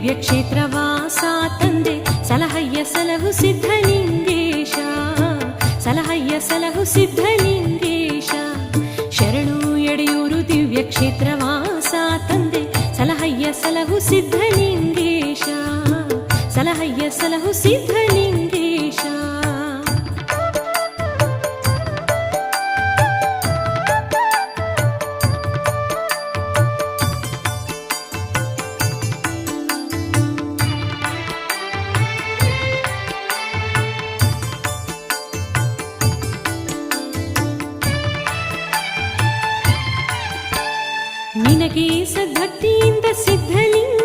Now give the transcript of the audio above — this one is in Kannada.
ದಿವ್ಯಕ್ಷೇತ್ರವಾಸ ತಂದೆ ಸಲಹಯ್ಯ ಸಲಹು ಸಿದ್ಧಲಿಂಗೇಶ, ಸಲಹಯ್ಯ ಸಲಹು ಸಿದ್ಧಲಿಂಗೇಶ. ಶರಣು ಎಡೆಯೂರು ದಿವ್ಯಕ್ಷೇತ್ರವಾಸ ತಂದೆ ಸಲಹಯ್ಯ ಸಲಹು ಸಿದ್ಧಲಿಂಗೇಶ, ಸಲಹಯ್ಯ ಸಲಹು ಸಿದ್ಧಲಿಂಗೇಶ. ನಿನಗೆ ಸದ್ಭಕ್ತಿಯಿಂದ ಸಿದ್ಧಲಿಂಗ